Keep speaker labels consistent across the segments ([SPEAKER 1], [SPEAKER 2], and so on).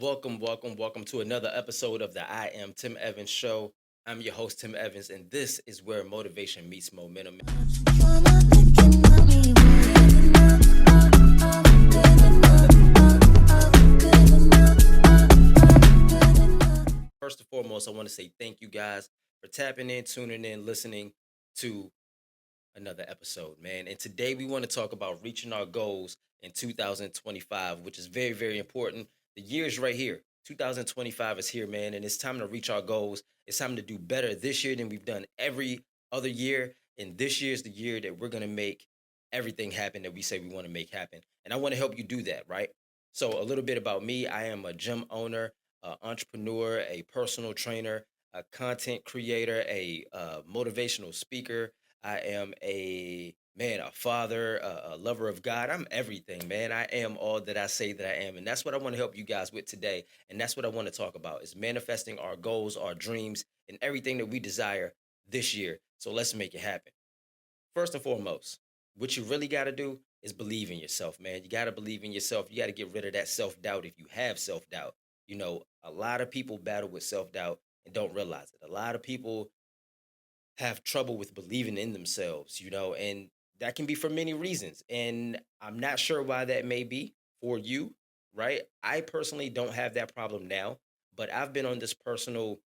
[SPEAKER 1] Welcome to another episode of the I Am Tim Evans Show. I'm your host, Tim Evans, and this is where motivation meets momentum. First and foremost, I want to say thank you guys for tapping in, tuning in, listening to another episode, man. And today we want to talk about reaching our goals in 2025, which is very, very important. The year is right here. 2025 is here, man, and it's time to reach our goals. It's time to do better this year than we've done every other year. And this year is the year that we're going to make everything happen that we say we want to make happen. And I want to help you do that, right? So, a little bit about me. I am a gym owner, an entrepreneur, a personal trainer, a content creator, a motivational speaker. I am a father, a lover of God. I'm everything, man. I am all that I say that I am. And that's what I want to help you guys with today. And that's what I want to talk about is manifesting our goals, our dreams, and everything that we desire this year. So let's make it happen. First and foremost, what you really got to do is believe in yourself, man. You got to believe in yourself. You got to get rid of that self doubt if you have self doubt. A lot of people battle with self doubt and don't realize it. A lot of people have trouble with believing in themselves, and that can be for many reasons. And I'm not sure why that may be for you, right? I personally don't have that problem now, but I've been on this personal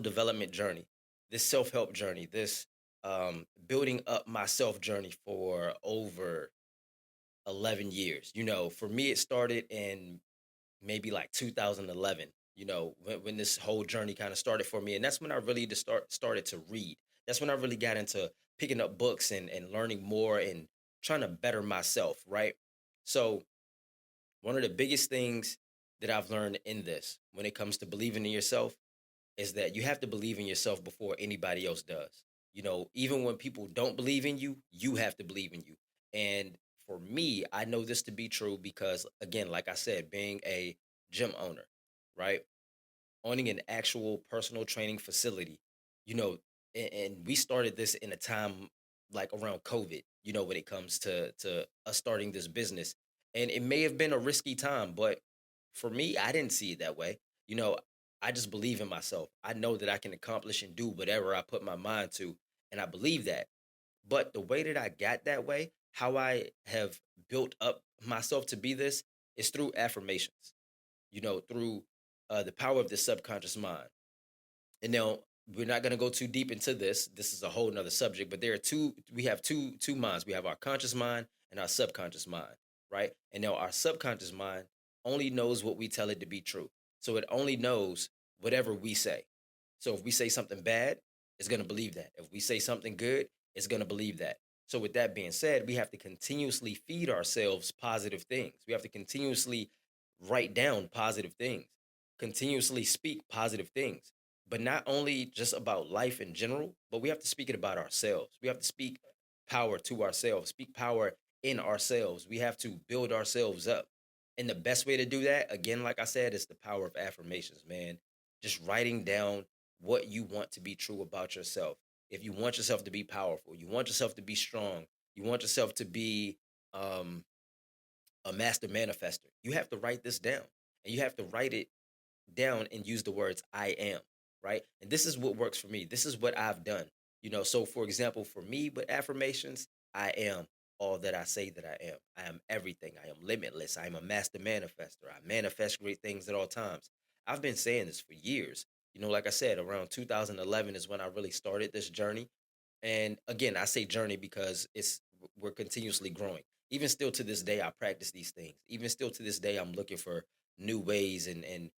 [SPEAKER 1] development journey, this self-help journey, this building up myself journey for over 11 years. For me it started in maybe like 2011, when this whole journey kind of started for me. And that's when I really started to read. That's when I really got into picking up books and learning more and trying to better myself, right? So, one of the biggest things that I've learned in this when it comes to believing in yourself is that you have to believe in yourself before anybody else does. Even when people don't believe in you, you have to believe in you. And for me, I know this to be true because, again, like I said, being a gym owner, right? Owning an actual personal training facility, you know, and we started this in a time like around COVID, when it comes to us starting this business. And it may have been a risky time, but for me, I didn't see it that way. You know, I just believe in myself. I know that I can accomplish and do whatever I put my mind to, and I believe that. But the way that I got that way, how I have built up myself to be this is through affirmations, through the power of the subconscious mind. And now we're not going to go too deep into this. This is a whole nother subject, but we have two minds. We have our conscious mind and our subconscious mind, right? And now our subconscious mind only knows what we tell it to be true. So it only knows whatever we say. So if we say something bad, it's going to believe that. If we say something good, it's going to believe that. So with that being said, we have to continuously feed ourselves positive things. We have to continuously write down positive things, continuously speak positive things, but not only just about life in general, but we have to speak it about ourselves. We have to speak power to ourselves, speak power in ourselves. We have to build ourselves up. And the best way to do that, again, like I said, is the power of affirmations, man. Just writing down what you want to be true about yourself. If you want yourself to be powerful, you want yourself to be strong, you want yourself to be um, a master manifester, you have to write this down. And you have to write it down and use the words I am, right? And this is what works for me. This is what I've done. So for example, for me with affirmations, I am all that I say that I am. I am everything. I am limitless. I am a master manifester. I manifest great things at all times. I've been saying this for years. Like I said, around 2011 is when I really started this journey. And again, I say journey because we're continuously growing. Even still to this day, I practice these things. Even still to this day, I'm looking for new ways and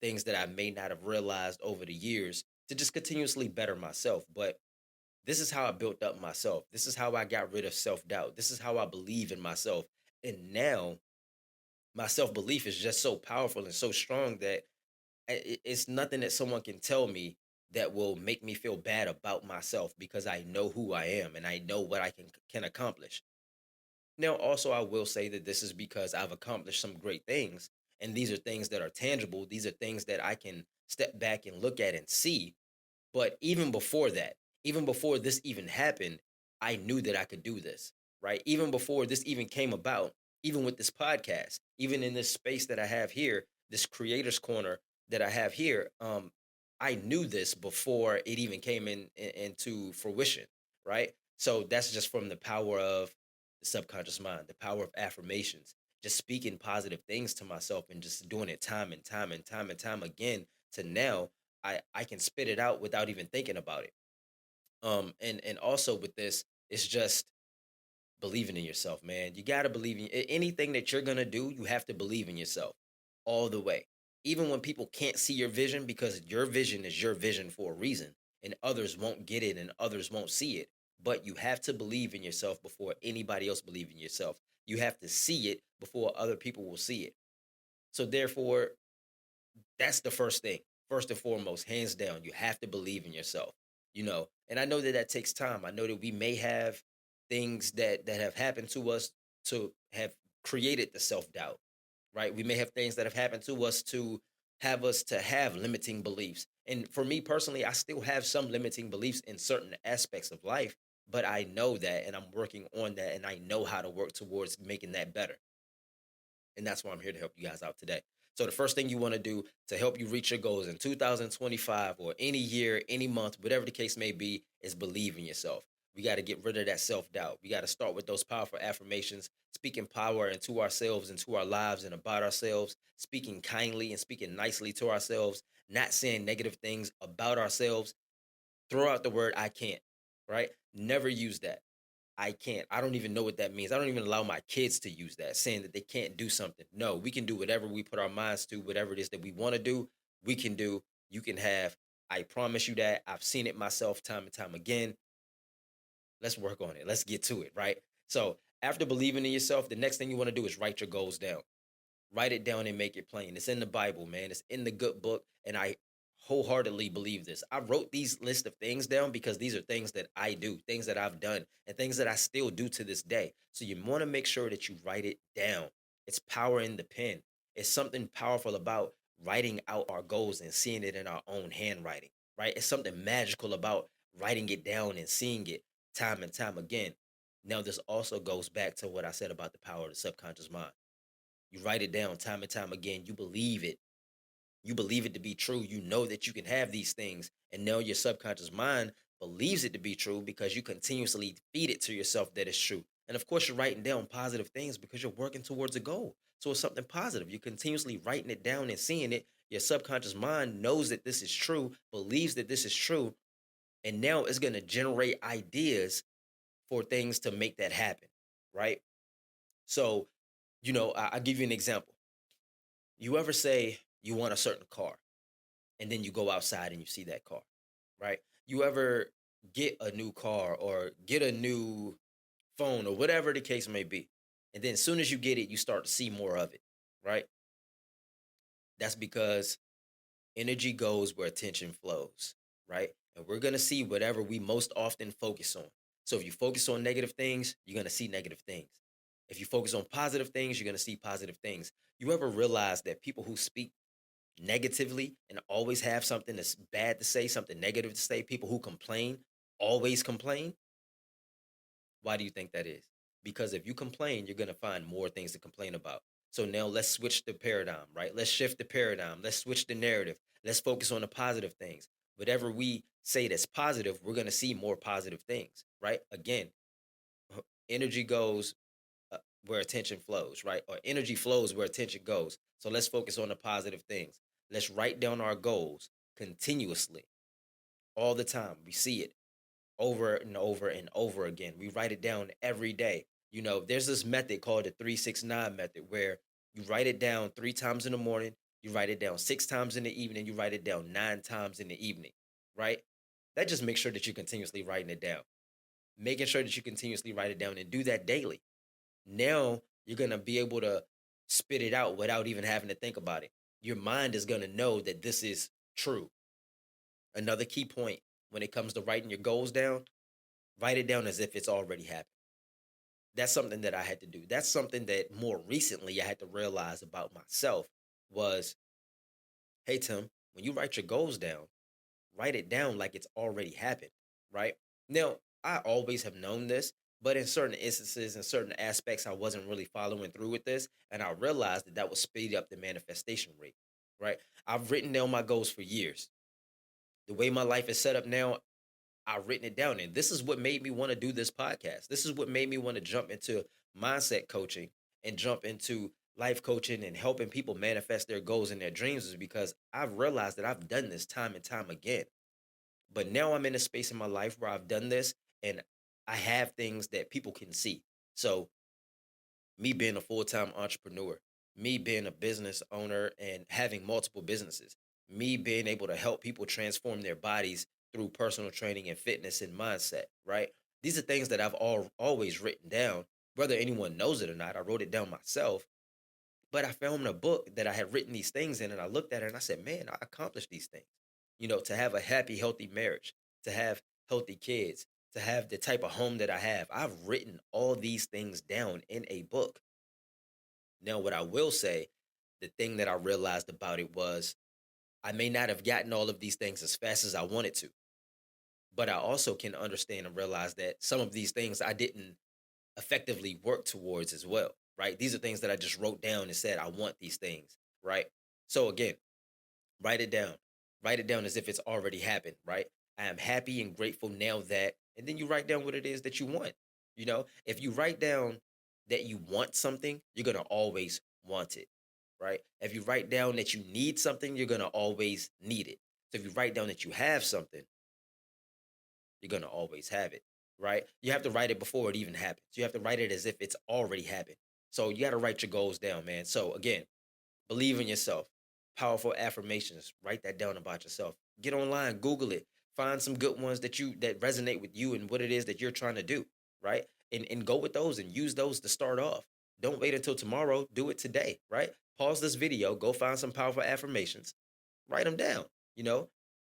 [SPEAKER 1] things that I may not have realized over the years to just continuously better myself. But this is how I built up myself. This is how I got rid of self doubt. This is how I believe in myself. And now my self belief is just so powerful and so strong that it's nothing that someone can tell me that will make me feel bad about myself because I know who I am and I know what I can accomplish. Now, also, I will say that this is because I've accomplished some great things, and these are things that are tangible. These are things that I can step back and look at and see. But even before that, even before this even happened, I knew that I could do this, right? Even before this even came about, Even with this podcast, even in this space that I have here, this creators corner that I have here, I knew this before it even came into fruition, right? So that's just from the power of the subconscious mind, the power of affirmations, just speaking positive things to myself and just doing it time and time and time and time again to now I can spit it out without even thinking about it. And also with this, it's just believing in yourself, man. You got to believe in anything that you're going to do, you have to believe in yourself all the way. Even when people can't see your vision, because your vision is your vision for a reason, and others won't get it and others won't see it. But you have to believe in yourself before anybody else believes in yourself. You have to see it before other people will see it. So therefore, that's the first thing. First and foremost, hands down, you have to believe in yourself. And I know that that takes time. I know that we may have things that have happened to us to have created the self-doubt, right? We may have things that have happened to us to have limiting beliefs. And for me personally, I still have some limiting beliefs in certain aspects of life, but I know that and I'm working on that and I know how to work towards making that better. And that's why I'm here to help you guys out today. So the first thing you want to do to help you reach your goals in 2025 or any year, any month, whatever the case may be, is believe in yourself. We got to get rid of that self-doubt. We got to start with those powerful affirmations, speaking power into ourselves, into our lives and about ourselves, speaking kindly and speaking nicely to ourselves, not saying negative things about ourselves. Throw out the word I can't, right? Never use that. I can't. I don't even know what that means. I don't even allow my kids to use that, saying that they can't do something. No, we can do whatever we put our minds to, whatever it is that we want to do, we can do. You can have. I promise you that. I've seen it myself time and time again. Let's work on it. Let's get to it, right? So, after believing in yourself, the next thing you want to do is write your goals down. Write it down and make it plain. It's in the Bible, man. It's in the good book. And I wholeheartedly believe this. I wrote these list of things down because these are things that I do, things that I've done, and things that I still do to this day. So you want to make sure that you write it down. It's power in the pen. It's something powerful about writing out our goals and seeing it in our own handwriting, right? It's something magical about writing it down and seeing it time and time again. Now, this also goes back to what I said about the power of the subconscious mind. You write it down time and time again. You believe it. You believe it to be true. You know that you can have these things. And now your subconscious mind believes it to be true because you continuously feed it to yourself that it's true. And of course, you're writing down positive things because you're working towards a goal. So it's something positive. You're continuously writing it down and seeing it. Your subconscious mind knows that this is true, believes that this is true. And now it's going to generate ideas for things to make that happen. Right. So, I'll give you an example. You ever say you want a certain car and then you go outside and you see that car, right? You ever get a new car or get a new phone or whatever the case may be. And then as soon as you get it, you start to see more of it, right? That's because energy goes where attention flows, right? And we're going to see whatever we most often focus on. So if you focus on negative things, you're going to see negative things. If you focus on positive things, you're going to see positive things. You ever realize that people who speak negatively and always have something that's bad to say, something negative to say, people who complain always complain? Why do you think that is? Because if you complain, you're going to find more things to complain about. So now let's switch the paradigm, right? Let's shift the paradigm. Let's switch the narrative. Let's focus on the positive things. Whatever we say that's positive, we're going to see more positive things, right? Again, energy goes where attention flows, right? Or energy flows where attention goes. So let's focus on the positive things. Let's write down our goals continuously, all the time. We see it over and over and over again. We write it down every day. There's this method called the 369 method where you write it down 3 times in the morning, you write it down 6 times in the evening, you write it down 9 times in the evening, right? That just makes sure that you're continuously writing it down, making sure that you continuously write it down and do that daily. Now you're going to be able to spit it out without even having to think about it. Your mind is going to know that this is true. Another key point when it comes to writing your goals down, write it down as if it's already happened. That's something that I had to do. That's something that more recently I had to realize about myself was, hey Tim, when you write your goals down, write it down like it's already happened, right? Now, I always have known this, But in certain instances and certain aspects, I wasn't really following through with this. And I realized that that would speed up the manifestation rate, right? I've written down my goals for years. The way my life is set up now, I've written it down. And this is what made me want to do this podcast. This is what made me want to jump into mindset coaching and jump into life coaching and helping people manifest their goals and their dreams, is because I've realized that I've done this time and time again. But now I'm in a space in my life where I've done this and I have things that people can see. So, me being a full-time entrepreneur, me being a business owner and having multiple businesses, me being able to help people transform their bodies through personal training and fitness and mindset, right? These are things that I've always written down, whether anyone knows it or not. I wrote it down myself, but I found a book that I had written these things in, and I looked at it and I said, man, I accomplished these things. To have a happy, healthy marriage, to have healthy kids, to have the type of home that I have. I've written all these things down in a book. Now, what I will say, the thing that I realized about it was I may not have gotten all of these things as fast as I wanted to, but I also can understand and realize that some of these things I didn't effectively work towards as well, right? These are things that I just wrote down and said, I want these things, right? So again, write it down. Write it down as if it's already happened, right? I am happy and grateful now that, and then you write down what it is that you want. If you write down that you want something, you're going to always want it, right? If you write down that you need something, you're going to always need it. So if you write down that you have something, you're going to always have it, right? You have to write it before it even happens. You have to write it as if it's already happened. So you got to write your goals down, man. So again, believe in yourself. Powerful affirmations. Write that down about yourself. Get online, Google it. Find some good ones that resonate with you and what it is that you're trying to do, right? And go with those and use those to start off. Don't wait until tomorrow. Do it today, right? Pause this video, go find some powerful affirmations, write them down. You know,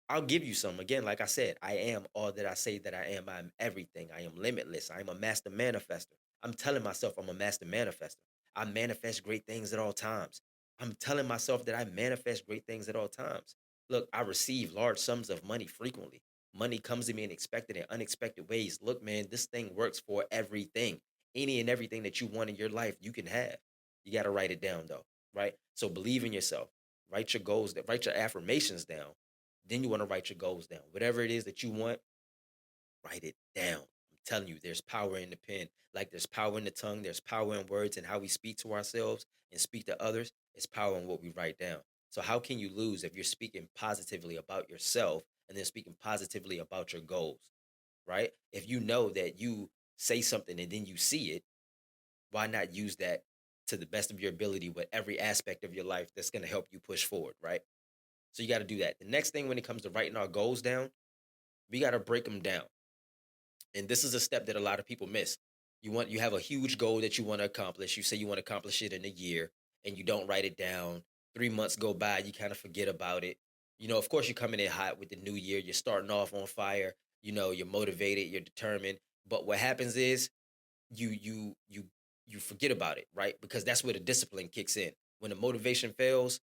[SPEAKER 1] I'll give you some. Again, like I said, I am all that I say that I am. I'm everything. I am limitless. I am a master manifester. I'm telling myself I'm a master manifester. I manifest great things at all times. I'm telling myself that I manifest great things at all times. Look, I receive large sums of money frequently. Money comes to me in expected and unexpected ways. Look, man, this thing works for everything. Any and everything that you want in your life, you can have. You got to write it down, though, right? So believe in yourself. Write your goals, write your affirmations down. Then you want to write your goals down. Whatever it is that you want, write it down. I'm telling you, there's power in the pen. Like there's power in the tongue, there's power in words and how we speak to ourselves and speak to others. It's power in what we write down. So how can you lose if you're speaking positively about yourself and then speaking positively about your goals, right? If you know that you say something and then you see it, why not use that to the best of your ability with every aspect of your life that's going to help you push forward, right? So you got to do that. The next thing when it comes to writing our goals down, we got to break them down. And this is a step that a lot of people miss. You have a huge goal that you want to accomplish. You say you want to accomplish it in a year and you don't write it down. 3 months go by, you kind of forget about it. Of course you're coming in hot with the new year. You're starting off on fire. You're motivated, you're determined. But what happens is you forget about it, right? Because that's where the discipline kicks in. When the motivation fails,